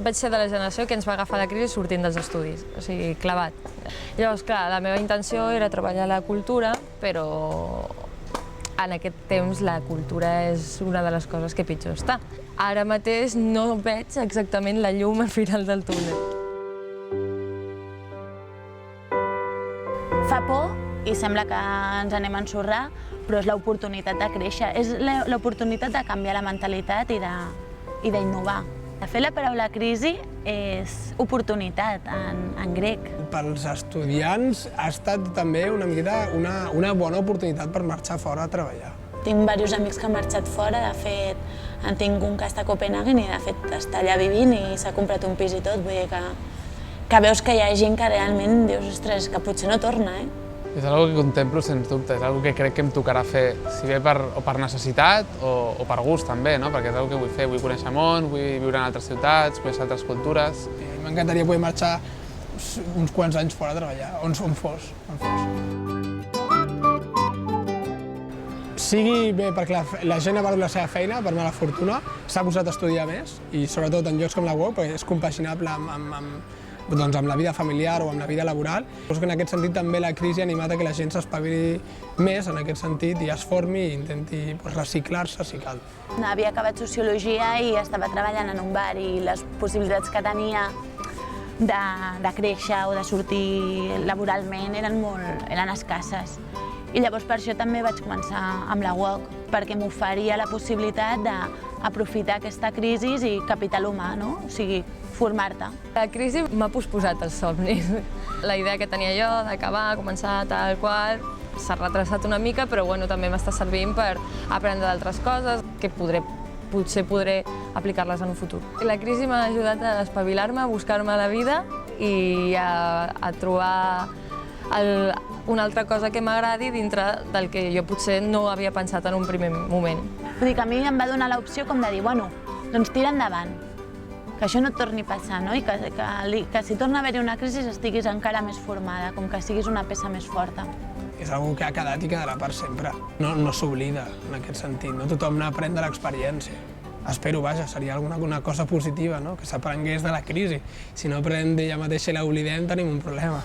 vaig ser de la generació que ens va agafar la crisi sortint dels estudis, o sigui, clavat. Llavors, clar, la meva intenció era treballar a la cultura, però en aquest temps la cultura és una de les coses que pitjor està. Ara mateix no veig exactament la llum al final del túnel. Fa por i sembla que ens anem a ensorrar, però és l'oportunitat de créixer, és l'oportunitat de canviar la mentalitat i d'innovar. De fet, la paraula crisi és oportunitat en grec. Pels estudiants ha estat també una miqueta una bona oportunitat per marxar fora a treballar. Tinc diversos amics que han marxat fora, de fet, en tinc un que està a Copenhagen i de fet està allà vivint i s'ha comprat un pis i tot, vull dir que veus que hi ha gent que realment dius, ostres, que potser no torna, És una cosa que contemplo sens dubte, és una cosa que crec que em tocarà fer, si bé per necessitat o per gust també, perquè és una cosa que vull fer, vull conèixer món, vull viure en altres ciutats, conèixer altres cultures. M'encantaria poder marxar uns quants anys fora a treballar, on fos. Sigui bé perquè la gent ha perdut la seva feina per mala fortuna, s'ha posat a estudiar més i sobretot en llocs com la UOC perquè és compaginable amb la vida familiar o amb la vida laboral. En aquest sentit també la crisi ha animat a que la gent s'espavili més en aquest sentit i es formi i intenti reciclar-se si cal. Havia acabat Sociologia i estava treballant en un bar i les possibilitats que tenia de créixer o de sortir laboralment eren escasses. I llavors per això també vaig començar amb la UOC, perquè m'oferia la possibilitat d'aprofitar aquesta crisi i capital humà, o sigui, formar-te. La crisi m'ha posposat els somnis. La idea que tenia jo d'acabar, començar tal qual, s'ha retrasat una mica, però bueno, també m'està servint per aprendre d'altres coses que potser podré aplicar-les en un futur. La crisi m'ha ajudat a espavilar-me, a buscar-me la vida i a trobar una altra cosa que m'agradi dintre del que jo potser no havia pensat en un primer moment. Vull dir que a mi em va donar l'opció com de dir, bueno, doncs tira endavant, que això no et torni a passar, i que si torna a haver-hi una crisi estiguis encara més formada, com que siguis una peça més forta. És una que ha quedat i quedarà per sempre. No s'oblida en aquest sentit, no tothom n'aprèn de l'experiència. Espero, vaja, seria alguna cosa positiva, que s'aprengués de la crisi. Si no aprèn d'ella mateixa i l'oblidem, tenim un problema.